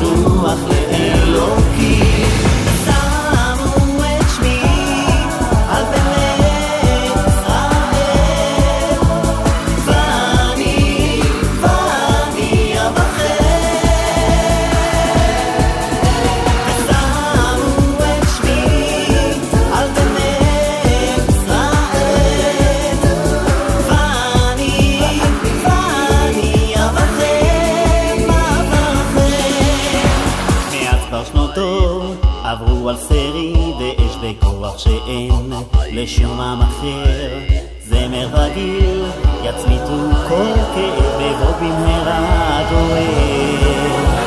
רוח לאלוקים. שמו את שמי על בני ישראל, ואני אבחר. שמו את שמי על בני ישראל, ואני אבחר. מעט כבר שנותו עברו על סרי ואש בכוח שאין לשומם אחר. זמר רגיל יצמיתו כל כאב בבוא במהרה דואר.